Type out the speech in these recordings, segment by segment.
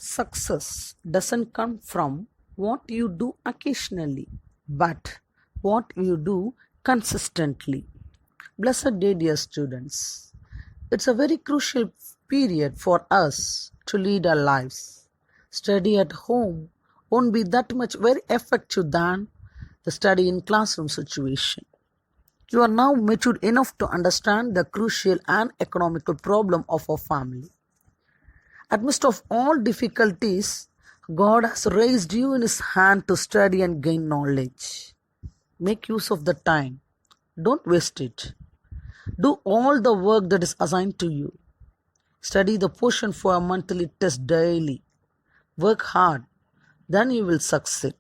Success doesn't come from what you do occasionally, but what you do consistently. Blessed day, dear students. It's a very crucial period for us to lead our lives. Study at home won't be that much very effective than the study in classroom situation. You are now matured enough to understand the crucial and economical problem of our family. Amidst of all difficulties, God has raised you in His hand to study and gain knowledge. Make use of the time. Don't waste it. Do all the work that is assigned to you. Study the portion for a monthly test daily. Work hard. Then you will succeed.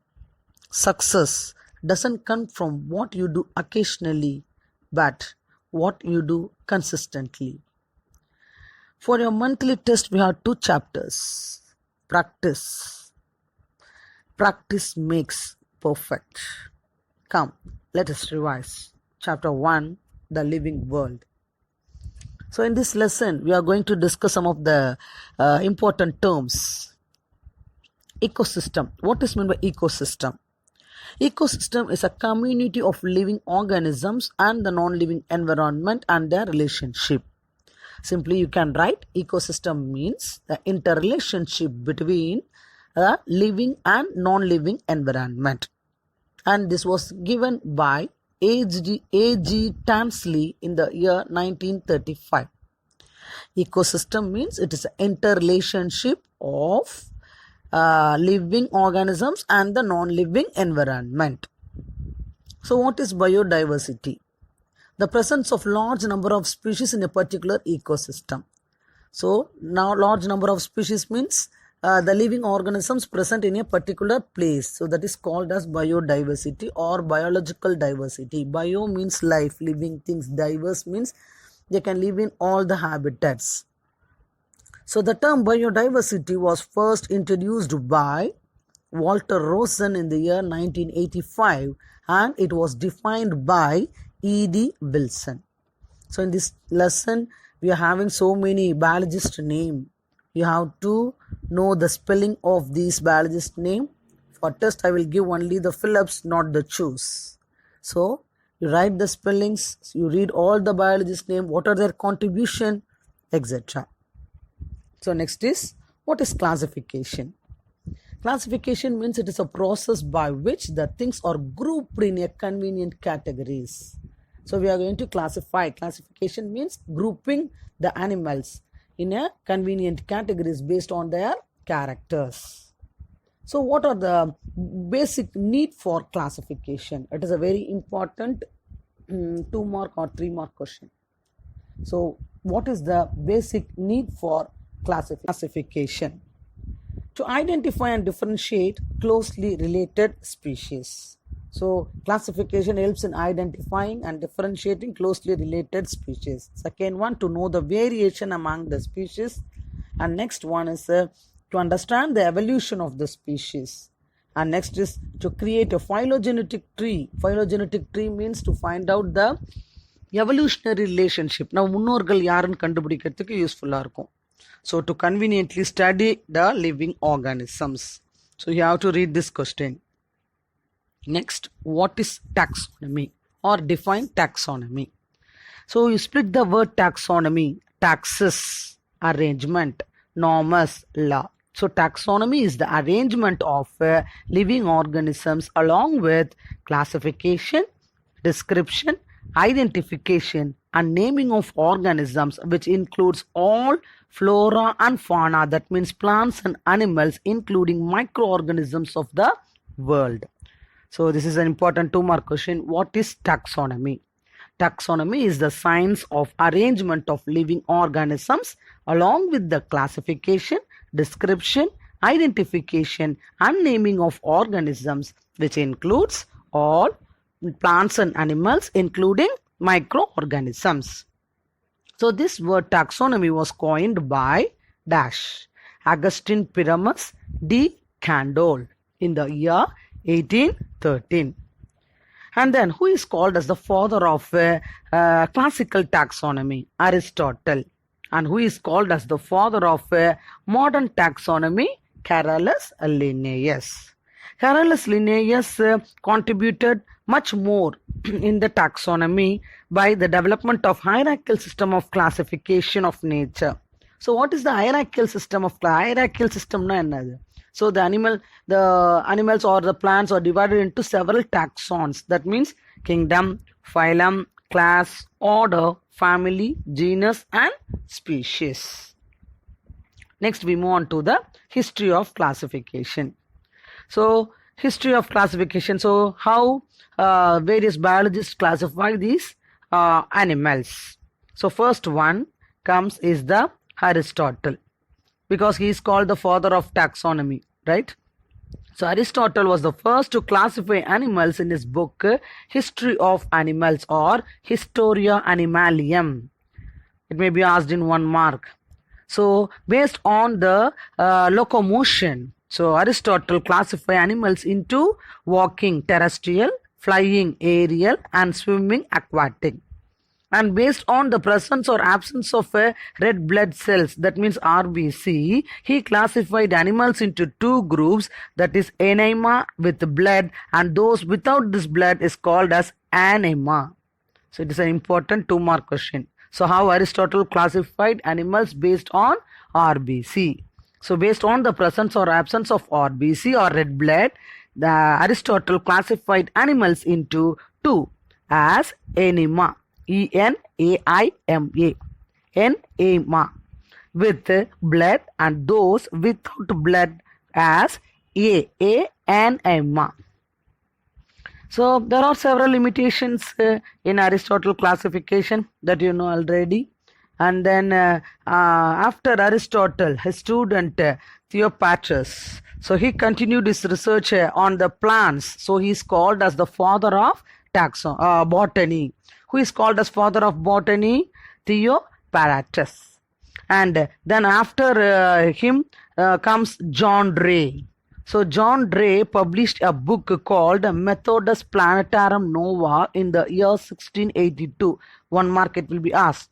Success doesn't come from what you do occasionally, but what you do consistently. For your monthly test, we have 2 chapters. Practice. Practice makes perfect. Come, let us revise. Chapter 1, the living world. So in this lesson, we are going to discuss some of the important terms. Ecosystem. What is meant by ecosystem? Ecosystem is a community of living organisms and the non-living environment and their relationship. Simply you can write ecosystem means the interrelationship between a living and non-living environment. And this was given by A.G. Tansley in the year 1935. Ecosystem means it is an interrelationship of living organisms and the non-living environment. So what is biodiversity? The presence of large number of species in a particular ecosystem. So now large number of species means the living organisms present in a particular place. So that is called as biodiversity or biological diversity. Bio means life, living things. Diverse means they can live in all the habitats. So the term biodiversity was first introduced by Walter Rosen in the year 1985 and it was defined by E.D. Wilson. So in this lesson, we are having so many biologist name. You have to know the spelling of these biologist name. For test, I will give only the Phillips, not the choose. So you write the spellings, you read all the biologist name, what are their contribution, etc. So next is, what is classification? Classification means it is a process by which the things are grouped in a convenient categories. So we are going to classify. Classification means grouping the animals in a convenient categories based on their characters. So what are the basic need for classification? It is a very important 2 mark or 3 mark question. So what is the basic need for classification? To identify and differentiate closely related species. So classification helps in identifying and differentiating closely related species. Second one, to know the variation among the species. And next one is to understand the evolution of the species. And next is to create a phylogenetic tree. Phylogenetic tree means to find out the evolutionary relationship. Now, முன்னோர்கள் யாருன்னு கண்டுபிடிக்கிறதுக்கு யூஸ்ஃபுல்லா இருக்கும். So to conveniently study the living organisms. So you have to read this question. Next, what is taxonomy or define taxonomy? So you split the word taxonomy, taxes, arrangement, norms, law. So taxonomy is the arrangement of living organisms along with classification, description, identification and naming of organisms, which includes all flora and fauna, that means plants and animals, including microorganisms of the world. So this is an important 2 mark question. What is taxonomy? Taxonomy is the science of arrangement of living organisms along with the classification, description, identification and naming of organisms, which includes all plants and animals, including microorganisms. So this word taxonomy was coined by Dash Augustine Pyramus de Candolle in the year 1813. And then who is called as the father of classical taxonomy? Aristotle. And who is called as the father of modern taxonomy? Carolus Linnaeus. Carolus Linnaeus contributed much more in the taxonomy by the development of hierarchical system of classification of nature. So what is the hierarchical system of hierarchical system? So the animals or the plants are divided into several taxons. That means kingdom, phylum, class, order, family, genus and species. Next we move on to the history of classification. So history of classification. So how various biologists classify these animals. So first one comes is the Aristotle, because he is called the father of taxonomy, right? So Aristotle was the first to classify animals in his book History of Animals or Historia Animalium. It may be asked in 1 mark. So based on the locomotion, so Aristotle classified animals into walking terrestrial, flying aerial and swimming aquatic. And based on the presence or absence of red blood cells, that means RBC, he classified animals into 2 groups, that is anema with blood and those without this blood is called as anema. So it is an important 2 mark question. So how Aristotle classified animals based on RBC. So based on the presence or absence of RBC or red blood, Aristotle classified animals into 2 as anema. E-N-A-I-M-A. Anema with blood and those without blood as anema. So there are several limitations in Aristotle classification that you know already. And then after Aristotle, his student Theophatus, so he continued his research on the plants. So he is called as the father of botany. Who is called as father of botany? Theophatus. And then after him comes John Ray. So John Ray published a book called Methodus Planetarum Nova in the year 1682. 1 mark it will be asked.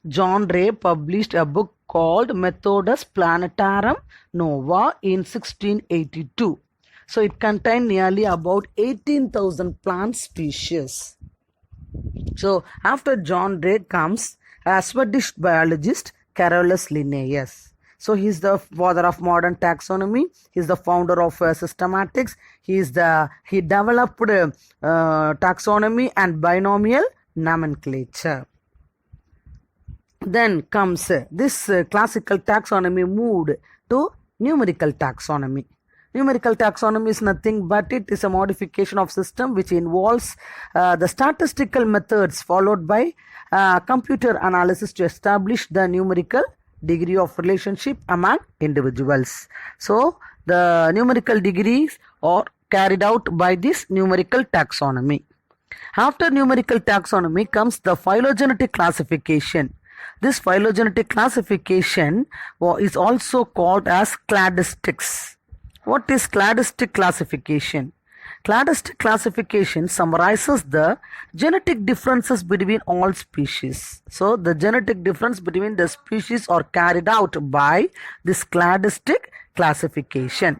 John Ray published a book called Methodus Planetarum Nova in 1682. So it contained nearly about 18,000 plant species. So after John Ray comes a Swedish biologist Carolus Linnaeus. So he is the father of modern taxonomy. He is the founder of systematics. He developed taxonomy and binomial nomenclature. Then comes this classical taxonomy moved to numerical taxonomy. Numerical taxonomy is nothing but it is a modification of system which involves the statistical methods followed by computer analysis to establish the numerical degree of relationship among individuals. So the numerical degrees are carried out by this numerical taxonomy. After numerical taxonomy comes the phylogenetic classification. This phylogenetic classification is also called as cladistics. What is cladistic classification? Cladistic classification summarizes the genetic differences between all species. So the genetic difference between the species are carried out by this cladistic classification.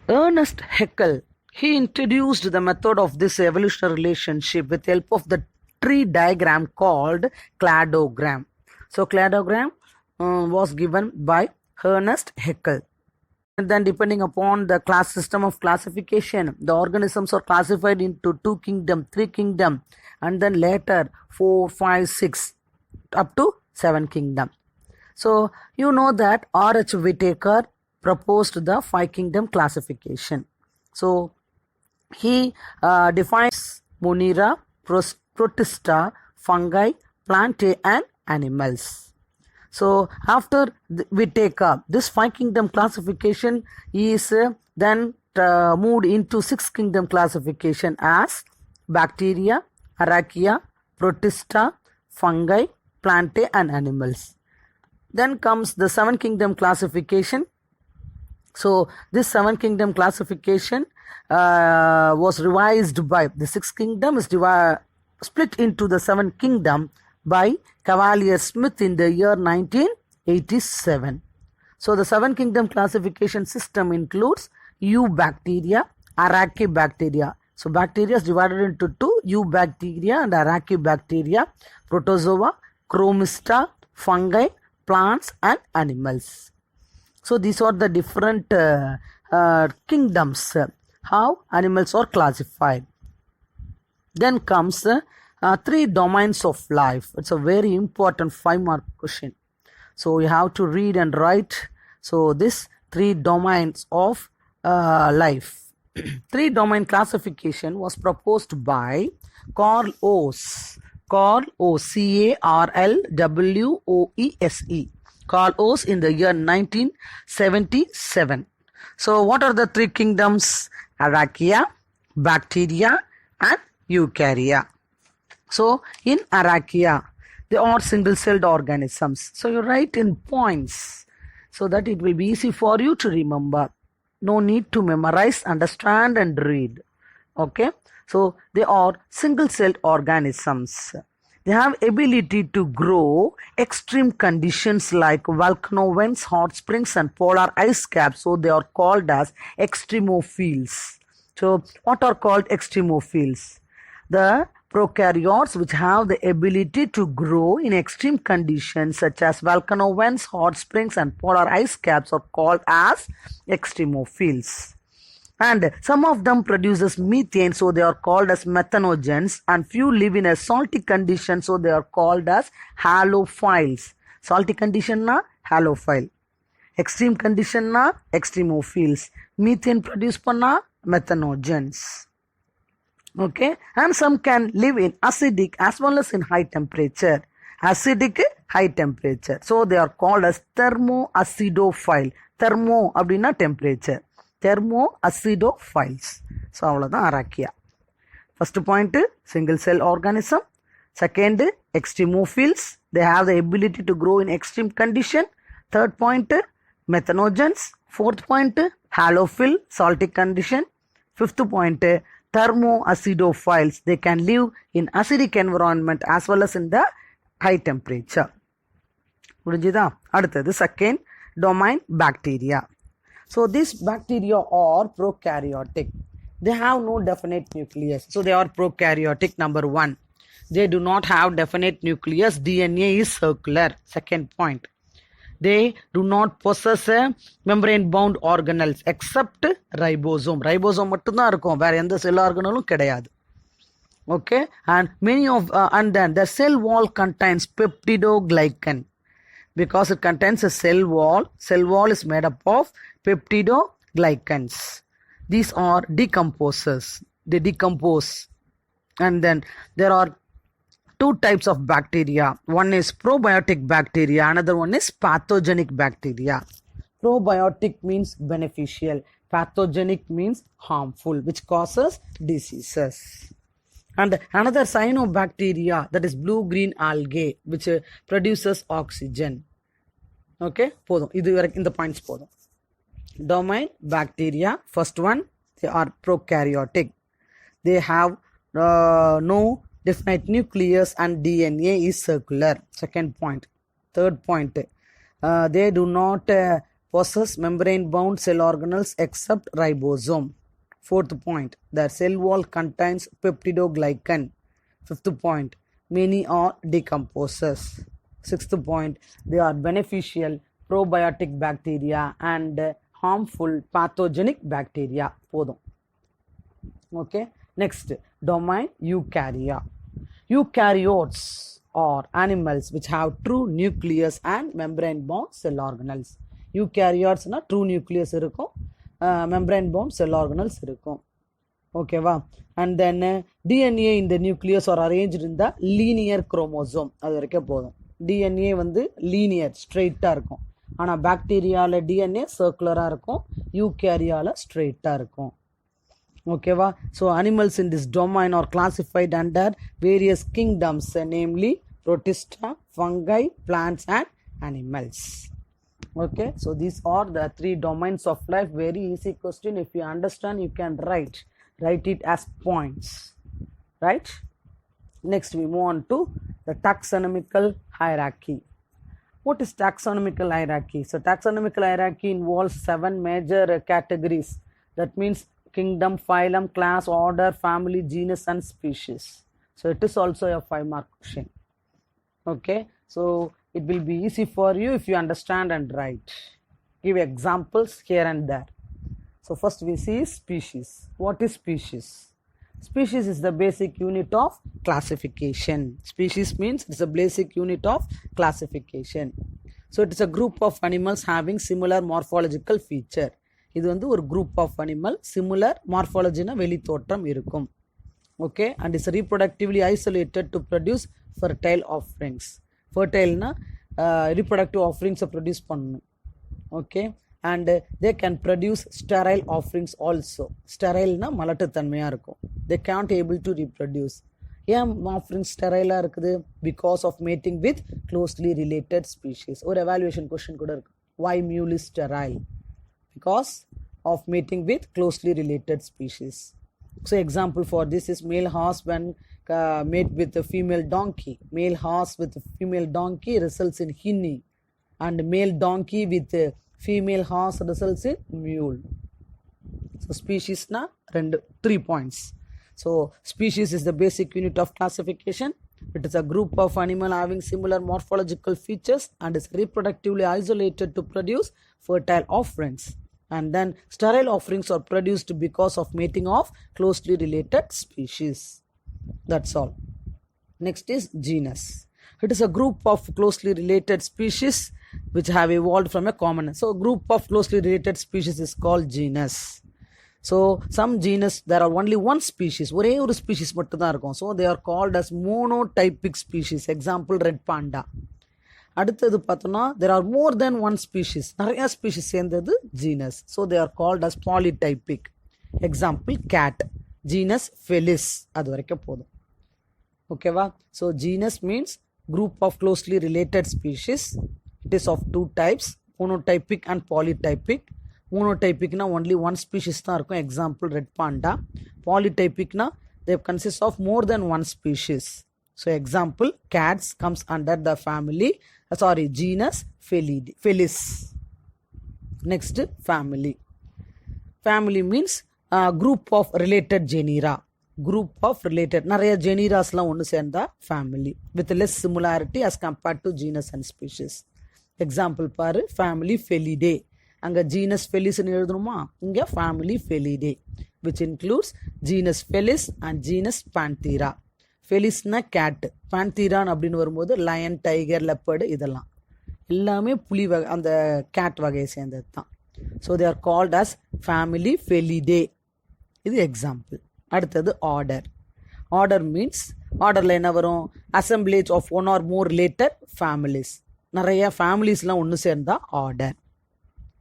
Ernest Haeckel, he introduced the method of this evolutionary relationship with the help of the tree diagram called cladogram. So cladogram was given by Ernest Haeckel. And then depending upon the class system of classification, the organisms are classified into 2 kingdom, 3 kingdom, and then later 4, 5, 6 up to 7 kingdom. So you know that R.H. Whitaker proposed the 5 kingdom classification. So he defines Monera, Protista, fungi, plantae and animals. So after Whitaker, this 5 kingdom classification is then moved into 6 kingdom classification as bacteria, archaea, protista, fungi, plantae and animals. Then comes the 7 kingdom classification. So this 7 kingdom classification was revised by the 6th kingdom is split into the 7th kingdom by Cavalier Smith in the year 1987. So the 7 kingdom classification system includes Eubacteria, Arachidibacteria. So bacteria is divided into two, Eubacteria and Arachidibacteria, protozoa, chromista, fungi, plants and animals. So these are the different kingdoms, how animals are classified. Then comes 3 domains of life. It's a very important 5-mark question. So you have to read and write. So this 3 domains of life. 3 domain classification was proposed by Carl Oase. Carl Oase, Carlwoese. Carl Oase in the year 1977. So what are the 3 kingdoms? Archaea, bacteria and eukarya. So in Archaea, they are single-celled organisms. So you write in points so that it will be easy for you to remember. No need to memorize, understand and read. Okay. So they are single-celled organisms. They have ability to grow extreme conditions like volcano vents, hot springs and polar ice caps. So they are called as extremophiles. So what are called extremophiles? The prokaryotes which have the ability to grow in extreme conditions such as volcano vents, hot springs and polar ice caps are called as extremophiles. And some of them produces methane, so they are called as methanogens, and few live in a salty condition, so they are called as halophiles. Salty condition na halophile. Extreme condition na extremophiles. Methane produce panna methanogens. Okay, and some can live in acidic as well as in high temperature. Acidic, high temperature. So they are called as thermoacidophile. Thermo அப்படினா temperature. Thermoacidophiles. So அவ்வளவுதான் Archaea. First point, single cell organism. Second, extremophiles. They have the ability to grow in extreme condition. Third point, methanogens. Fourth point, halophile, salty condition. Fifth point, thermoacidophiles. They can live in acidic environment as well as in the high temperature. புரிஞ்சுதா? அடுத்தது second domain, bacteria. So these bacteria are prokaryotic. They have no definite nucleus. So they are prokaryotic. Number 1. They do not have definite nucleus. DNA is circular. Second point. They do not possess a membrane bound organelles except ribosome. Ribosome மட்டும்தான் இருக்கும். வேற எந்த cell organelலும் கிடையாது. Okay. And many of and then the cell wall contains peptidoglycan. Because it contains a cell wall. Cell wall is made up of peptidoglycans. These are decomposers. They decompose. And then there are 2 types of bacteria. One is probiotic bacteria. Another one is pathogenic bacteria. Probiotic means beneficial. Pathogenic means harmful, which causes diseases. And another cyanobacteria, that is blue-green algae, which produces oxygen. Okay, போதும். இது வரைக்கும் இந்த points போதும். Domain, bacteria. First one, they are prokaryotic. They have no definite nucleus and DNA is circular. Second point. Third point, they do not possess membrane-bound cell organelles except ribosome. Fourth point, their cell wall contains peptidoglycan. Fifth point, many are decomposers. Sixth point, they are beneficial probiotic bacteria and harmful pathogenic bacteria. போதும். Okay, next domain, eukarya. Eukaryotes are animals which have true nucleus and membrane bound cell organelles. Eukaryotes na true nucleus இருக்கும், membrane bound cell organelles இருக்கும். ஓகேவா? and then DNA in the nucleus are arranged in the linear chromosome. அது வரைக்கும் போதும். DNA வந்து linear ஸ்ட்ரெயிட்டா இருக்கும். ஆனா பாக்டீரியால DNA சர்க்குலரா இருக்கும், யூகேரியால ஸ்ட்ரெயிட்டா இருக்கும். ஓகேவா? So animals in this domain are classified under various kingdoms, namely protista, fungi, plants and animals. Okay, so these are the 3 domains of life. Very easy question. If you understand, you can write it as points, right? Next we move on to the taxonomical hierarchy. What is taxonomical hierarchy? So taxonomical hierarchy involves 7 major categories. That means kingdom, phylum, class, order, family, genus and species. So it is also a 5-mark question. Okay, so it will be easy for you if you understand and write. Give examples here and there. So first we see species. What is species? Species is the basic unit of classification. Species means it's a basic unit of classification. So it is a group of animals having similar morphological feature. இது வந்து ஒரு group of animal similar morphology na வெளி தோற்றம் இருக்கும். Okay, and is reproductively isolated to produce fertile offerings. Fertile na reproductive offerings produce பண்ணணும். Okay, and they can produce sterile offerings also. Sterile na மலட்டு தன்மையா இருக்கும். They can't able to reproduce. ஏன் offerings sterile இருக்குது? Because of mating with closely related species. ஒரு evaluation question கூட இருக்கு. Why mule is sterile? Because of mating with closely related species. So example for this is male horse when mate with a female donkey. Male horse with a female donkey results in hinny, and male donkey with a female horse results in mule. So species na 3 points. So species is the basic unit of classification. It is a group of animal having similar morphological features and is reproductively isolated to produce fertile offerings. And then sterile offerings are produced because of mating of closely related species. That's all. Next is genus. It is a group of closely related species which have evolved from a common. So a group of closely related species is called genus. So some genus there are only one species. ஒரே ஒரு species மட்டும் தான் இருக்கும். So they are called as monotypic species. Example red panda. அடுத்தது பார்த்தோம்னா there are more than one species. நிறைய species சேர்ந்தது genus. So they are called as polytypic. Example cat. Genus Felis. அது வரைக்கும் போதும். ஓகேவா? So genus means group of closely related species. It is of 2 types, monotypic and polytypic. Monotypic na only one species தான் இருக்கும். Example red panda. Polytypic na they consist of more than one species. So example cats comes under the family genus Felis. Next family. Family means group of related genera. Group of related நிறைய generaஸ்லாம் ஒன்று சேர்ந்தா family with less similarity as compared to genus and species. Example பாரு family Felidae. அங்கே genus Felis எழுதணுமா? இங்கே family Felidae which includes genus Felis and genus Panthera. Felisனா cat, Panthera அப்படின்னு வரும்போது lion, tiger, leopard இதெல்லாம் எல்லாமே புலி வகை அந்த cat வகையை சேர்ந்தது தான். So they are called as family Felidae. இது எக்ஸாம்பிள். அடுத்தது ஆர்டர். ஆர்டர் மீன்ஸ் ஆர்டரில் என்ன வரும்? Assemblage of one or more related families. நிறைய ஃபேமிலிஸ்லாம் ஒன்று சேர்ந்தா ஆர்டர்.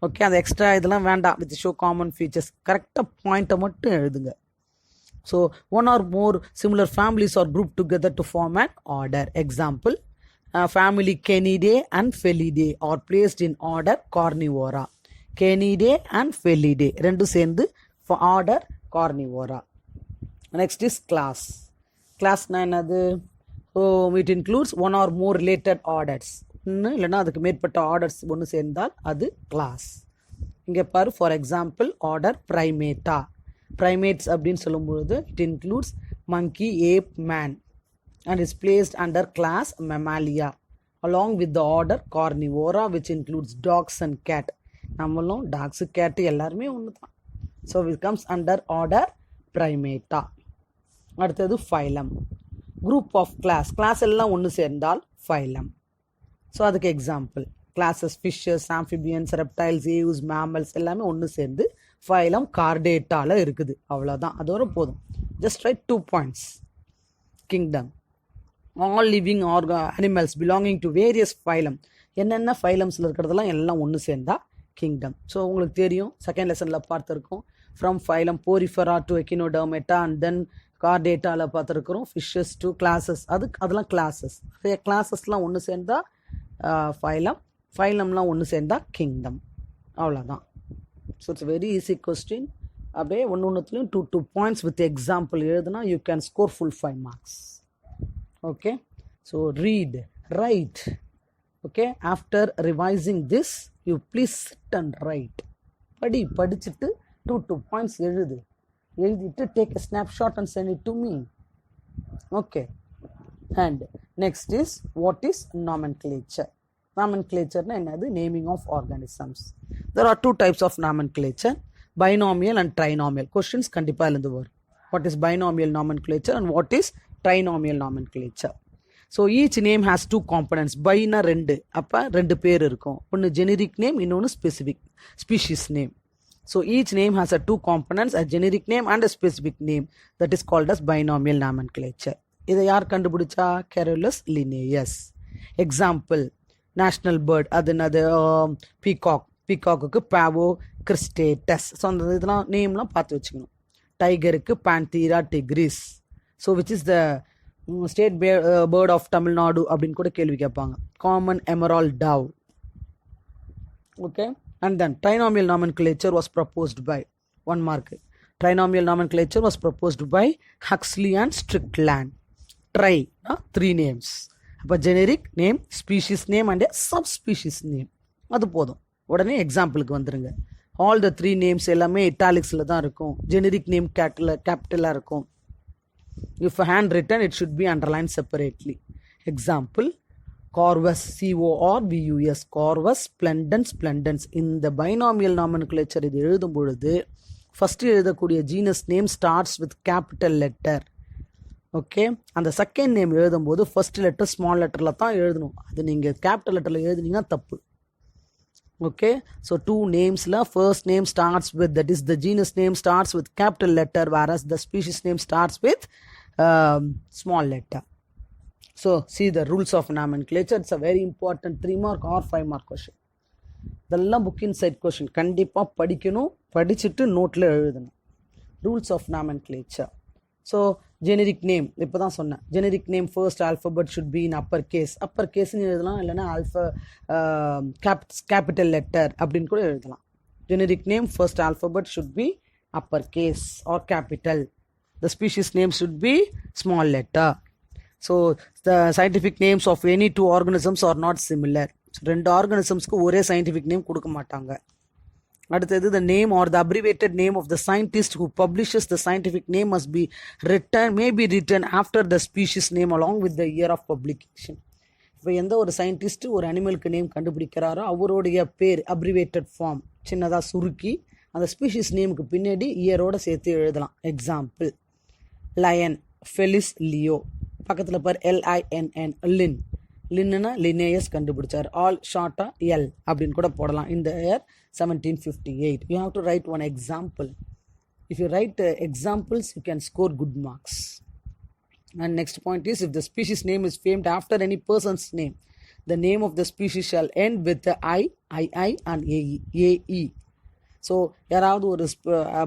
ஓகே, அந்த எக்ஸ்ட்ரா இதெல்லாம் வேண்டாம். வித் ஷோ காமன் ஃபீச்சர்ஸ் கரெக்டாக பாயிண்ட்டை மட்டும் எழுதுங்க. So one or more similar families are group together to form an order. Example family Canidae and Felidae are placed in order Carnivora. Canidae and Felidae ரெண்டும் சேர்ந்து for order Carnivora. Next is class. Class na என்னது? So it includes one or more related orders. இல்லைன்னா அதுக்கு மேற்பட்ட orders ஒன்று சேர்ந்தால் அது class. இங்கே பாரு, ஃபார் எக்ஸாம்பிள் ஆர்டர் ப்ரைமேட்டா. ப்ரைமேட்ஸ் அப்படின்னு சொல்லும்பொழுது it includes monkey, ape, man and is placed under class Mammalia along with the order Carnivora which includes dogs and cat. நம்மளும் டாக்ஸ் கேட்டு எல்லாருமே ஒன்று தான். So it comes under order Primata. அடுத்தது phylum. Group of class. Class எல்லாம் ஒன்று சேர்ந்தால் phylum. So அதுக்கு example classes fishes, amphibians, reptiles, aves, mammals எல்லாமே ஒன்று சேர்ந்து ஃபைலம் கார்டேட்டாவில் இருக்குது. அவ்வளோதான், அதோட போதும். Just write 2 points. Kingdom. All living animals belonging to various phylum. என்னென்ன ஃபைலம்ஸில் இருக்கிறதெல்லாம் எல்லாம் ஒன்று சேர்ந்தா கிங்டம். ஸோ உங்களுக்கு தெரியும், செகண்ட் லெசனில் பார்த்துருக்கோம். From phylum Porifera to Echinodermata and then கார்டேட்டாவில் பார்த்துருக்குறோம். ஃபிஷ்ஷஸ் டு கிளாஸஸ், அதெல்லாம் கிளாஸஸ். நிறைய கிளாஸஸ்லாம் ஒன்று சேர்ந்தா ஃபைலம், ஃபைலம்லாம் ஒன்று சேர்ந்தா கிங்டம். அவ்வளோதான். So it's very easy question. அப்படியே ஒன்றுத்துலையும் 2 points வித் எக்ஸாம்பிள் எழுதுனா you can score full 5 marks. Okay, so read, write, Okay, after revising this, you please sit and write. படிச்சுட்டு 2 points எழுதிட்டு take a snapshot and send it to me. Okay, and next is what is nomenclature. Nomenclature na enadhu? Naming of organisms. There are 2 types of nomenclature, binomial and trinomial. Questions kandipa ilundu varum. What is binomial nomenclature and what is trinomial nomenclature? So each name has 2 components. Bi na 2, அப்ப 2 பேர் இருக்கும். ஒன்னு generic name, இன்னொன்னு specific species name. So each name has a 2 components, a generic name and a specific name, that is called as binomial nomenclature. இதை யார் கண்டுபிடிச்சா? Carolus Linnaeus. Example, national bird அது என்னது? Peacock. Peacock-க்கு Pavo cristatus. ஸோ அந்த இதெல்லாம் நேம்லாம் பார்த்து வச்சுக்கணும். டைகருக்கு Panthera tigris. So which is the state bird of Tamil Nadu அப்படின்னு கூட கேள்வி கேட்பாங்க. Common emerald dove. Okay, and then trinomial nomenclature was proposed by 1 mark. Trinomial nomenclature was proposed by Huxley and Strickland. Tri 3 names. அப்போ generic name, species name and a subspecies name. அது போதும். உடனே எக்ஸாம்பிளுக்கு வந்துருங்க. All the 3 names எல்லாமே இட்டாலிக்ஸில் தான் இருக்கும். Generic name கேபிட்டலாக இருக்கும். If handwritten, it should be underlined separately. Example, Corvus, C-O-R-V-U-S, Corvus splendens, splendens. இந்த binomial nomenclature இது எழுதும் பொழுது first எழுதக்கூடிய genus name starts with capital letter. Okay, அந்த second name எழுதும் போது first letter small letterல தான் எழுதணும். அது நீங்கள் capital letterல எழுதுனீங்கன்னா தப்பு. Okay, so 2 names la first name starts with, that is the genus name starts with capital letter, whereas the species name starts with small letter. So see the rules of nomenclature. It's a very important 3 mark or 5 mark question. இதெல்லாம் book inside question. கண்டிப்பா படிக்கணும், படிச்சுட்டு நோட்ல எழுதணும். Rules of nomenclature. So generic name, இப்போ தான் சொன்னேன். Generic name first alphabet should be in upper case. Upper case எழுதலாம், இல்லைன்னா capital letter அப்படின்னு கூட எழுதலாம். Generic name first alphabet should be upper case or capital. The species name should be small letter. So the scientific names of any 2 organisms are not similar. 2 organismsக்கு ஒரே scientific name கொடுக்க மாட்டாங்க. அடுத்தது, the name or the abbreviated name of the scientist who publishes the scientific name may be written after the species name along with the year of publication. இப்போ எந்த ஒரு scientist ஒரு அனிமலுக்கு name கண்டுபிடிக்கிறாரோ அவருடைய பேர் abbreviated form சின்னதாக சுருக்கி அந்த species நேமுக்கு பின்னாடி இயரோட சேர்த்து எழுதலாம். எக்ஸாம்பிள், லயன், ஃபெலிஸ் லியோ, பக்கத்தில் பார் LINN, லின். லின்னுனா லினேயஸ் கண்டுபிடிச்சார். ஆல் ஷார்ட்டா எல் அப்படின்னு கூட போடலாம். இந்த year 1758. You have to write 1 example. If you write examples, you can score good marks. And next point is, if the species name is famed after any person's name, the name of the species shall end with the I and AE. So யாராவது ஒரு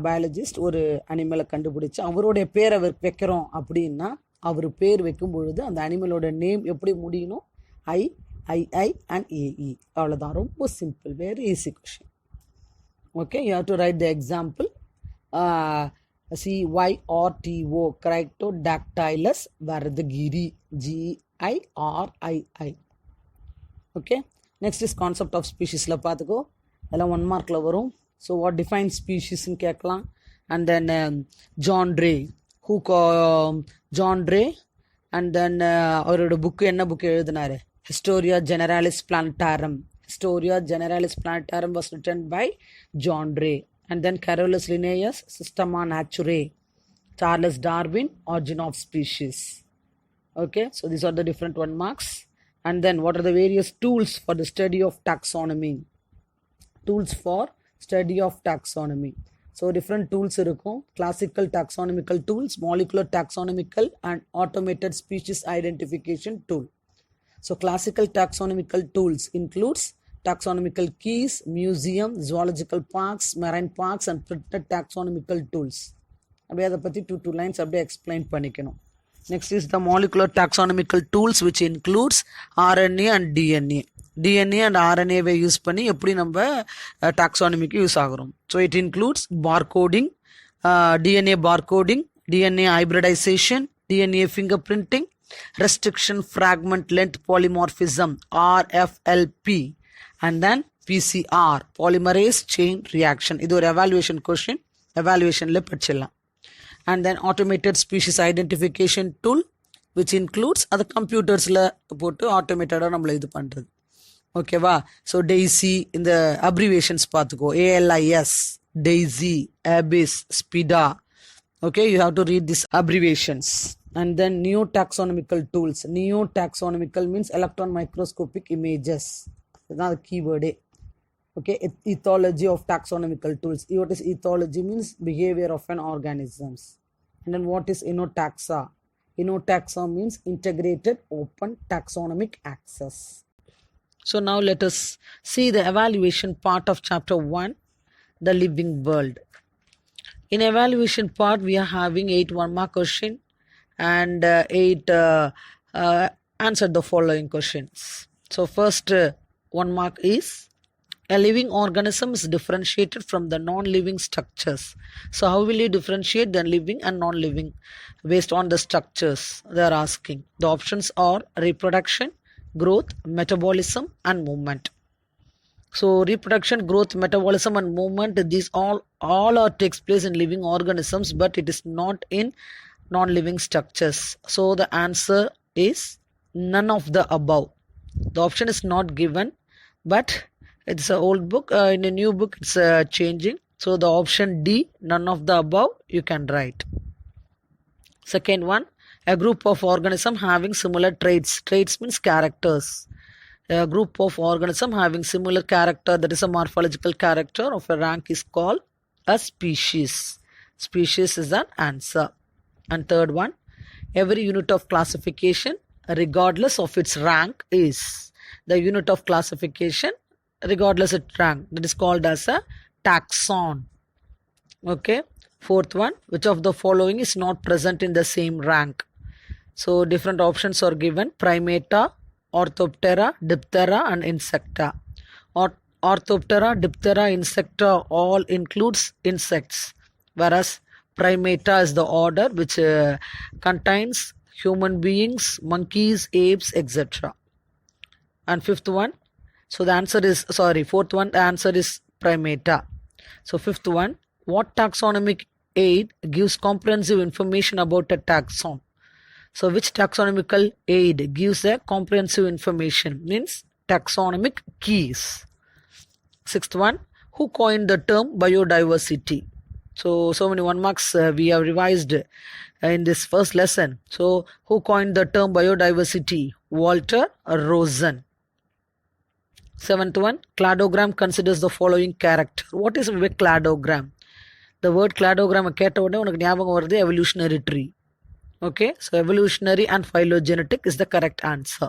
biologist ஒரு அனிமலை கண்டுபிடிச்சு அவருடைய பேரை வைக்கிறோம் அப்படின்னா அவர் பேர் வைக்கும் பொழுது அந்த அனிமலோட நேம் எப்படி முடியணும்? I and AE. அவ்வளோதான். ரொம்ப simple, very easy question. Okay, you have to write the example. CYRTO, Crictodactylus Vardhagiri, GIRII. Okay, next is concept of species. பார்த்துக்கோ, அதெல்லாம் 1 மார்க்கில் வரும். So what defines species ன்னு கேட்கலாம். And then John Ray, John Ray, and then அவரோட book என்ன book எழுதினாரு? Historia Generalis Plantarum. Historia Generalis Plantarum was written by John Ray. And then Carolus Linnaeus, Systema Naturae. Charles Darwin, Origin of Species. Okay, so these are the different 1 marks. And then what are the various tools for the study of taxonomy? Tools for study of taxonomy. So different tools இருக்கும். Classical taxonomical tools, molecular taxonomical and automated species identification tool. So classical taxonomical tools includes taxonomical keys, museum, zoological parks, marine parks and printed taxonomical tools. அப்படியே அதை பற்றி 2 lines அப்படியே explain பண்ணிக்கணும். Next is the molecular taxonomical tools which includes RNA and DNA. DNA and RNA use பண்ணி எப்படி நம்ம டாக்ஸானமிக்கு use ஆகிறோம். So it includes barcoding, DNA barcoding, DNA hybridization, DNA fingerprinting, restriction, fragment, length, polymorphism, RFLP, and then PCR, polymerase chain reaction. This is an evaluation question. Evaluation le padchidalam. And then automated species identification tool, which includes other computers la pottu automated ah nammala idu pandrathu. Okay va? So DAISY in the abbreviations paathuko. ALIS, DAISY, ABIS, SPIDA. Okay, you have to read these abbreviations. And then neo-taxonomical tools. Neo-taxonomical means electron microscopic images. That's the keyword. Okay, ethology of taxonomical tools. What is ethology? Means behavior of an organisms. And then what is inotaxa? Inotaxa means integrated open taxonomic access. So now let us see the evaluation part of chapter 1, the living world. In evaluation part, we are having 8 1-mark question and 8 answer the following questions. So first 1 mark is, a living organism is differentiated from the non-living structures. So how will you differentiate the living and non-living based on the structures they are asking? The options are reproduction, growth, metabolism, and movement. So reproduction, growth, metabolism, and movement, these all are takes place in living organisms, but it is not in non-living structures. So the answer is none of the above. The option is not given, but it's an old book. In a new book, it's changing. So the option D, none of the above, you can write. Second one, a group of organisms having similar traits. Traits means characters. A group of organisms having similar character, that is a morphological character of a rank, is called a species. Species is an answer. And third one, every unit of classification, regardless of its rank, is the unit of classification regardless of rank, that is called as a taxon. Okay. Fourth one, which of the following is not present in the same rank? So different options are given: Primata, Orthoptera, Diptera, and Insecta. Orthoptera, Diptera, Insecta all includes insects, whereas Primata is the order which contains human beings, monkeys, apes, etc. And fifth one, so the answer is, fourth one, the answer is Primata. So fifth one, what taxonomic aid gives comprehensive information about a taxon? So which taxonomical aid gives a comprehensive information? Means taxonomic keys. Sixth one, who coined the term biodiversity? So many 1 marks we have revised in this first lesson. So who coined the term biodiversity? Walter Rosen. Seventh one, cladogram considers the following character. What is a cladogram? The word cladogram கேட்ட உடனே உனக்கு ஞாபகம் வருது evolutionary tree. Okay, so evolutionary and phylogenetic is the correct answer.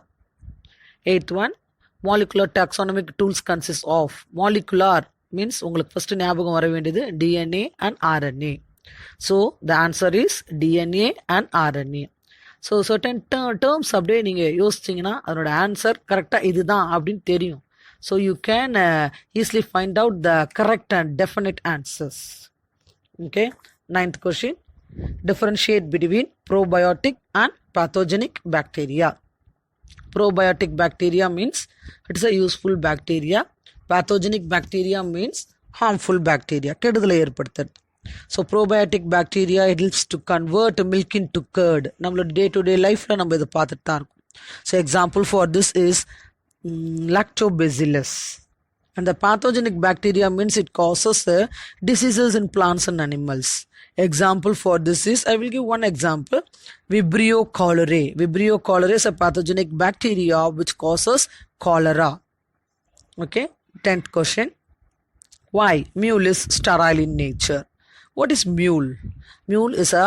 Eighth one, molecular taxonomic tools consist of. Molecular means உங்களுக்கு first ஞாபகம் வர வேண்டியது DNA and RNA. So the answer is DNA and RNA. So certain terms அப்படியே நீங்கள் யோசிச்சிங்கன்னா அதனோட answer கரெக்டாக இதுதான் அப்படின்னு தெரியும். So you can easily find out the correct and definite answers. Okay. Ninth question, differentiate between probiotic and pathogenic bacteria. Probiotic bacteria means it is a useful bacteria. Pathogenic bacteria means harmful bacteria. கெடுதலை ஏற்படுத்துறது. So probiotic bacteria, it helps to convert milk into curd. நம்மளோட day to day lifeல நம்ம இதை பார்த்துட்டு தான் இருக்கும். So example for this is lactobacillus. And the pathogenic bacteria means it causes diseases in plants and animals. Example for this is, I will give one example, Vibrio cholerae. Vibrio cholerae is a pathogenic bacteria which causes cholera. Okay. 10th question, why mule is sterile in nature? What is mule? Mule is a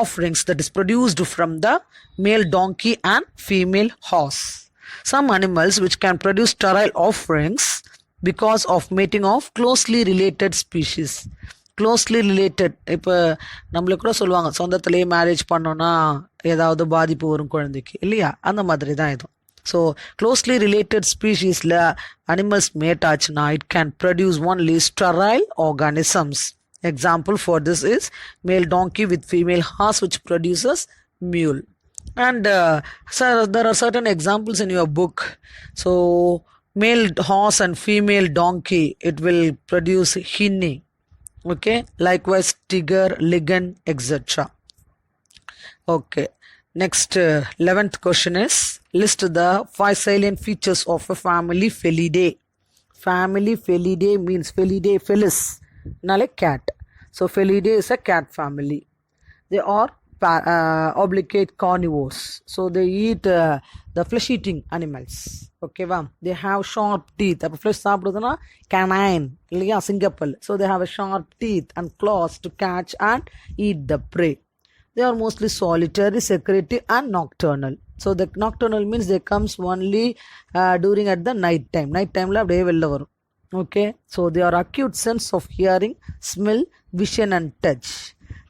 offerings that is produced from the male donkey and female horse. Some animals which can produce sterile offerings because of mating of closely related species. Closely related, இப்போ நம்மளுக்கு கூட சொல்லுவாங்க சொந்தத்திலேயே marriage பண்ணோன்னா ஏதாவது பாதிப்பு வரும் குழந்தைக்கு இல்லையா, அந்த மாதிரி தான் இதுவும். ஸோ க்ளோஸ்லி ரிலேட்டட் ஸ்பீஷீஸில் அனிமல்ஸ் மேட் ஆச்சுன்னா it can produce only sterile organisms. Example for this is male donkey with female horse, which produces mule. And sir, there are certain examples in your book. So male horse and female donkey, it will produce hinny. Okay, likewise tiger, ligon, etc. Okay, next 11th question is list the 5 salient features of a family Felidae. Family Felidae means Felidae, felis, like cat. So Felidae is a cat family. They are obligate carnivores, so they eat the flesh eating animals. Okay va, they have sharp teeth. அப்ப flesh சாப்பிடுதுன்னா canine இல்லையா, சிங்கப்பல். So they have a sharp teeth and claws to catch and eat the prey. They are mostly solitary, secretive and nocturnal. So the nocturnal means they comes only during at the night time. Night time la அப்படியே வெளில வரும். Okay, so they are acute sense of hearing, smell, vision and touch.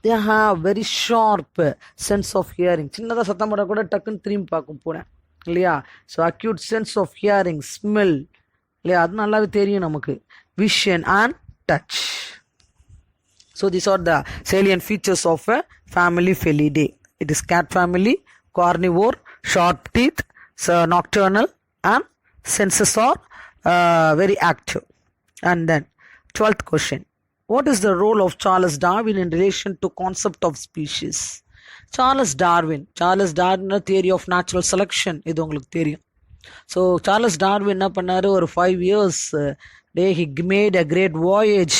They have very sharp sense of hearing. சின்னதாக சத்தம் போட கூட டக்குன்னு திரும்பி பார்க்கும் போனேன் இல்லையா. So acute sense of hearing, smell இல்லையா, அது நல்லாவே தெரியும் நமக்கு. Vision and touch. So these are the salient features of a family Felidae. It is cat family, carnivore, sharp teeth, nocturnal and senses are very active. And then 12th question. What is the role of Charles Darwin in relation to concept of species? Charles Darwin theory of natural selection இது உங்களுக்கு தெரியும். So Charles Darwin என்ன பண்ணாரு, ஒரு 5 years he made a great voyage.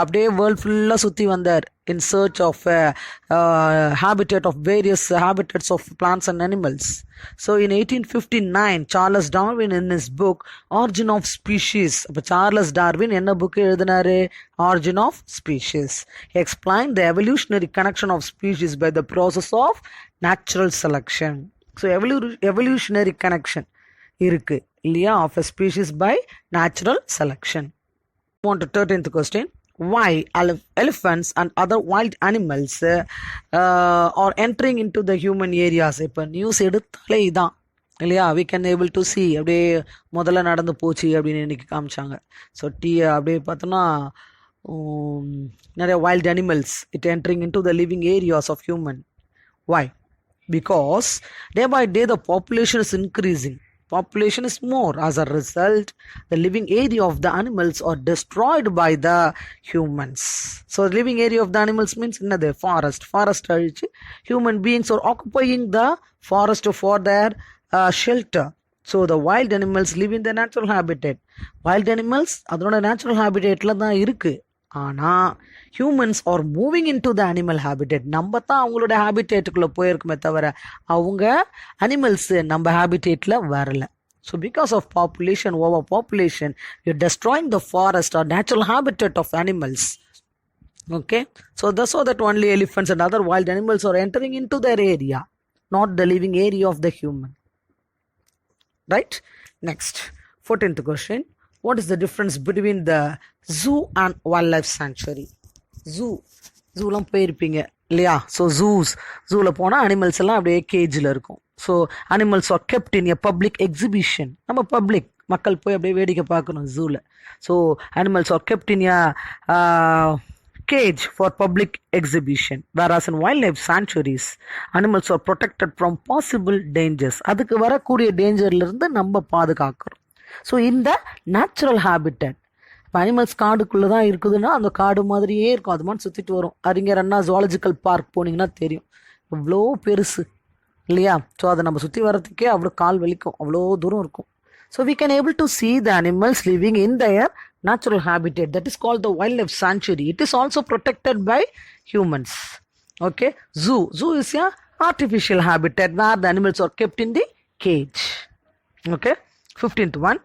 அப்படியே world ஃபுல்லாக சுற்றி வந்தார் in search of habitat of various habitats of plants and animals. So in 1859 Charles Darwin in his book Origin of Species, அப்போ Charles Darwin என்ன book எழுதினாரு, Origin of Species. He explained the evolutionary connection of species by the process of natural selection. So evolutionary connection இருக்கு இல்லையா of a species by natural selection. On to 13th question. Why elephants and other wild animals are entering into the human areas? இப்போ news எடுத்தாலே இதான் இல்லையா, we can able to see. அப்படியே முதல்ல நடந்து போச்சு அப்படின்னு இன்னைக்கு காமிச்சாங்க. ஸோ அப்படியே பார்த்தோன்னா நிறைய wild animals it entering into the living areas of human. Why? Because day by day the population is increasing. Population is more. As a result, the living area of the animals are destroyed by the humans. So living area of the animals means the forest அழிச்சு human beings are occupying the forest for their shelter. So the wild animals live in their natural habitat. Wild animals அதோட natural habitatல தான் இருக்கு. ஆனால் humans are moving in to the animal habitat. நம்ம தான் அவங்களோட ஹேபிடேட்டுக்குள்ளே போயிருக்குமே தவிர அவங்க அனிமல்ஸ் நம்ம ஹேபிடேட்டில் வரல. So because of population, over population, you destroying the forest or natural habitat of animals. Okay, so that's so that only elephants and other wild animals are entering into their area, not the living area of the human. Right? Next, 14th question. What is the difference between the zoo and wildlife sanctuary? ஜூலாம் போயிருப்பீங்க இல்லையா. So ஜூவில் போனால் animals எல்லாம் அப்படியே கேஜில் இருக்கும். So animals are kept in a public exhibition. நம்ம public மக்கள் போய் அப்படியே வேடிக்கை பார்க்கணும் ஜூவில். So animals are kept in a cage for public exhibition, whereas in wildlife sanctuaries animals are protected from possible dangers. அதுக்கு வரக்கூடிய டேஞ்சர்ல இருந்து நம்ம பாதுகாக்கிறோம். ஸோ இந்த நேச்சுரல் ஹேபிட்டட் இப்போ அனிமல்ஸ் காடுக்குள்ளே தான் இருக்குதுன்னா அந்த காடு மாதிரியே இருக்கும், அது மாதிரி சுற்றிட்டு வரும். அறிஞர் அண்ணா ஜுவாலஜிக்கல் பார்க் போனீங்கன்னா தெரியும், இவ்வளோ பெருசு இல்லையா. ஸோ அதை நம்ம சுற்றி வர்றதுக்கே அவ்வளோ கால் வலிக்கும், அவ்வளோ தூரம் இருக்கும். So we can able to see the animals living in their natural habitat, that is called the wildlife sanctuary. It is also protected by humans. Okay, zoo is a artificial habitat where the animals are kept in the cage. Okay, 15th one.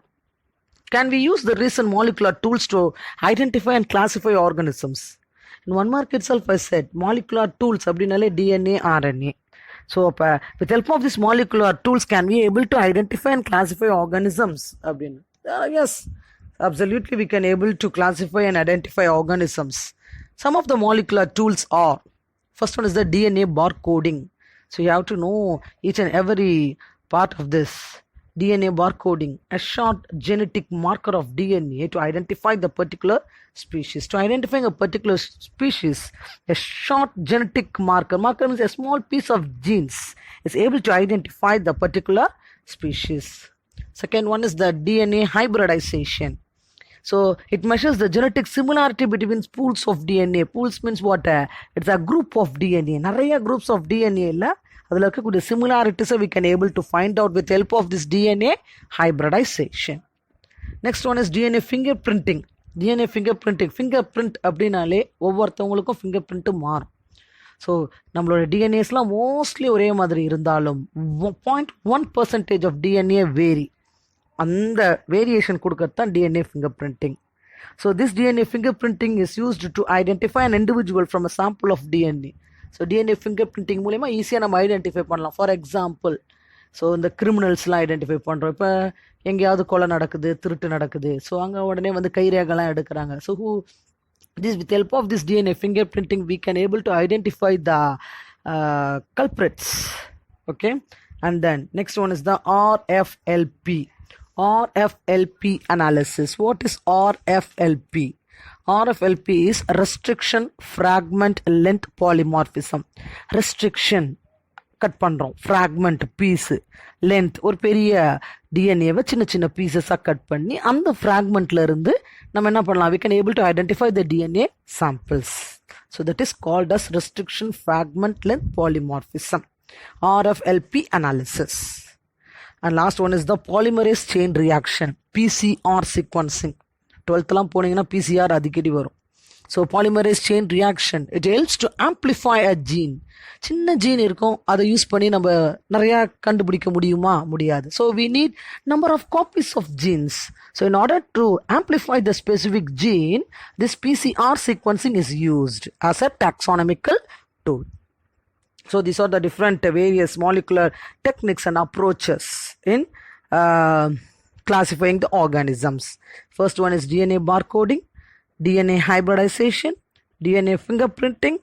Can we use the recent molecular tools to identify and classify organisms? In one mark itself I said molecular tools அப்படினாலே DNA, RNA. So with help of these molecular tools can we able to identify and classify organisms? Yes, absolutely we can able to classify and identify organisms. Some of the molecular tools are, first one is the DNA barcoding. So you have to know each and every part of this. DNA barcoding, a short genetic marker of DNA to identify the particular species. To identify a particular species, a short genetic marker means a small piece of genes is able to identify the particular species. Second one is the DNA hybridization. So it measures the genetic similarity between pools of DNA. Pools means what? It's a group of DNA. நிறைய groups of DNA இல்ல அதில் இருக்கக்கூடிய similarities we can able to find out with help of this DNA hybridization. Next one is DNA fingerprinting. DNA fingerprinting. Fingerprint அப்படின்னாலே ஒவ்வொருத்தவங்களுக்கும் fingerprint மாறும். So நம்மளோட டிஎன்ஏஸ்லாம் mostly ஒரே மாதிரி இருந்தாலும் 0.1% of DNA வேரி. அந்த வேரியேஷன் கொடுக்கறது தான் DNA fingerprinting. So this DNA fingerprinting is used to identify an individual from a sample of DNA. So DNA fingerprinting மூலயமா ஈஸியாக நம்ம ஐடென்டிஃபை பண்ணலாம். ஃபார் எக்ஸாம்பிள், ஸோ இந்த கிரிமினல்ஸ்லாம் identify பண்ணுறோம். இப்போ எங்கேயாவது கொலை நடக்குது, திருட்டு நடக்குது, ஸோ அங்கே உடனே வந்து கைரேகைலாம் எடுக்கிறாங்க. So this with help of this DNA fingerprinting we can able to identify the culprits. Okay, and then next one is the RFLP analysis. What is RFLP? RFLP is restriction fragment length polymorphism. Restriction cut பண்ணுறோம், fragment piece, length, ஒரு பெரிய டிஎன்ஏவை சின்ன சின்ன பீசஸாக cut பண்ணி அந்த ஃப்ராக்மெண்ட்ல இருந்து நம்ம என்ன பண்ணலாம், we can able to identify the DNA samples. So that is called as restriction fragment length polymorphism, RFLP analysis. And last one is the polymerase chain reaction, PCR sequencing. 12th போனீங்கன்னா PCR அடிக்கடி வரும். So polymerase chain reaction, it helps to amplify a gene. சின்ன gene இருக்கும், அதை use பண்ணி நம்ம நிறையா கண்டுபிடிக்க முடியுமா? முடியாது. So we need number of copies of genes. So in order to amplify the specific gene, this PCR sequencing is used as a taxonomical tool. So these are the different various molecular techniques and approaches in classifying the organisms. First one is DNA barcoding, DNA hybridization, DNA fingerprinting,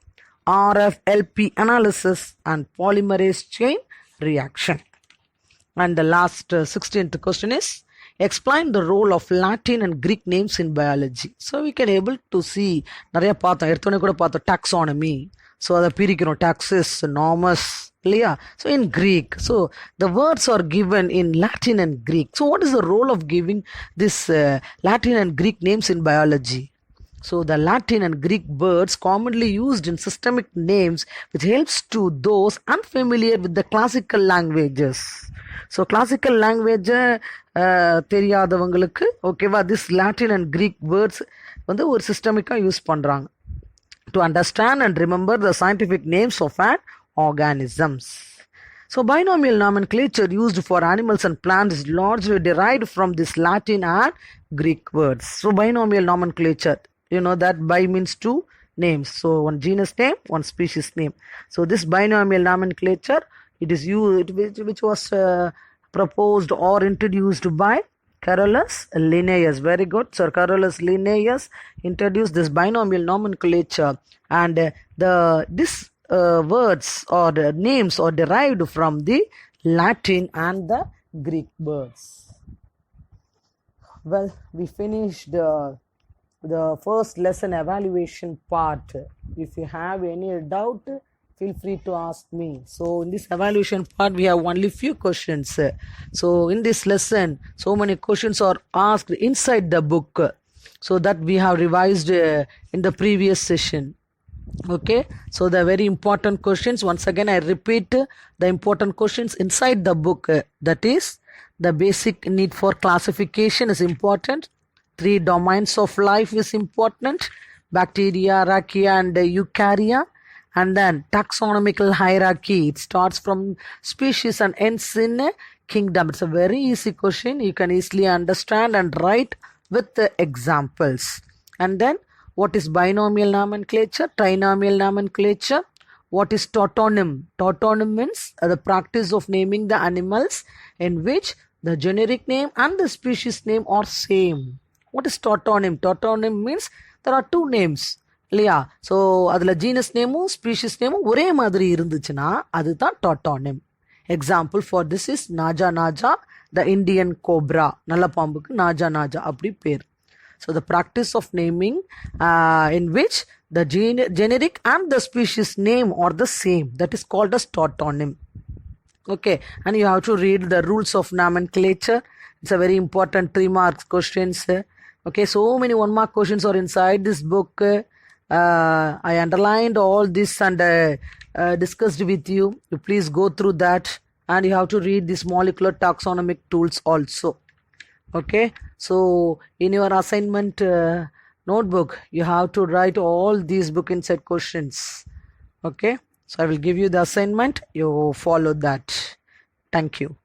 RFLP analysis, and polymerase chain reaction. And the last 16th question is explain the role of Latin and Greek names in biology. So we can able to see நிறைய பார்த்தோம், எடுத்தோடனே கூட பார்த்தோம் taxonomy. So அதை பிரிக்கிறோம், taxis, nomus இல்லையா? So in Greek, so the words are given in Latin and Greek. So what is the role of giving this Latin and Greek names in biology? So the Latin and Greek words commonly used in systemic names, which helps to those unfamiliar with the classical languages. So classical language தெரியாதவங்களுக்கு ஓகேவா, this Latin and Greek words வந்து ஒரு சிஸ்டமிக்காக use பண்ணுறாங்க to understand and remember the scientific names of an organisms. So binomial nomenclature used for animals and plants is largely derived from this Latin and Greek words. So binomial nomenclature, you know that bi means two names, so one genus name, one species name. So this binomial nomenclature, it is used, which was proposed or introduced by Carolus Linnaeus. Very good. So Carolus Linnaeus introduced this binomial nomenclature, and this words or the names are derived from the Latin and the Greek words. Well, we finished the first lesson evaluation part. If you have any doubt, feel free to ask me. So in this evaluation part we have only few questions. So in this lesson so many questions are asked inside the book, so that we have revised in the previous session. Okay, so the very important questions, once again I repeat, the important questions inside the book, that is the basic need for classification is important, 3 domains of life is important, bacteria, archaea and eukarya, and then taxonomical hierarchy, it starts from species and ends in kingdom. It's a very easy question, you can easily understand and write with the examples. And then what is binomial nomenclature, trinomial nomenclature, what is tautonym? Tautonym means the practice of naming the animals in which the generic name and the species name are same. What is tautonym? Tautonym means there are 2 names இல்லையா? So அதில் genus நேமும் species நேமும் ஒரே மாதிரி இருந்துச்சுன்னா அதுதான் டாட்டானிம். Example for this is Naja Naja, the Indian cobra. Nalla pambukku Naja Naja appdi per. So the practice of naming in which the generic and the species name are the same, that is called as tautonym. Okay, and you have to read the rules of nomenclature. It's a very important 3 marks questions. Okay, so many 1 mark questions are inside this book. I underlined all this and discussed with you. You please go through that, and you have to read this molecular taxonomic tools also. Okay, so in your assignment notebook you have to write all these book inside questions. Okay, so I will give you the assignment, you follow that. Thank you.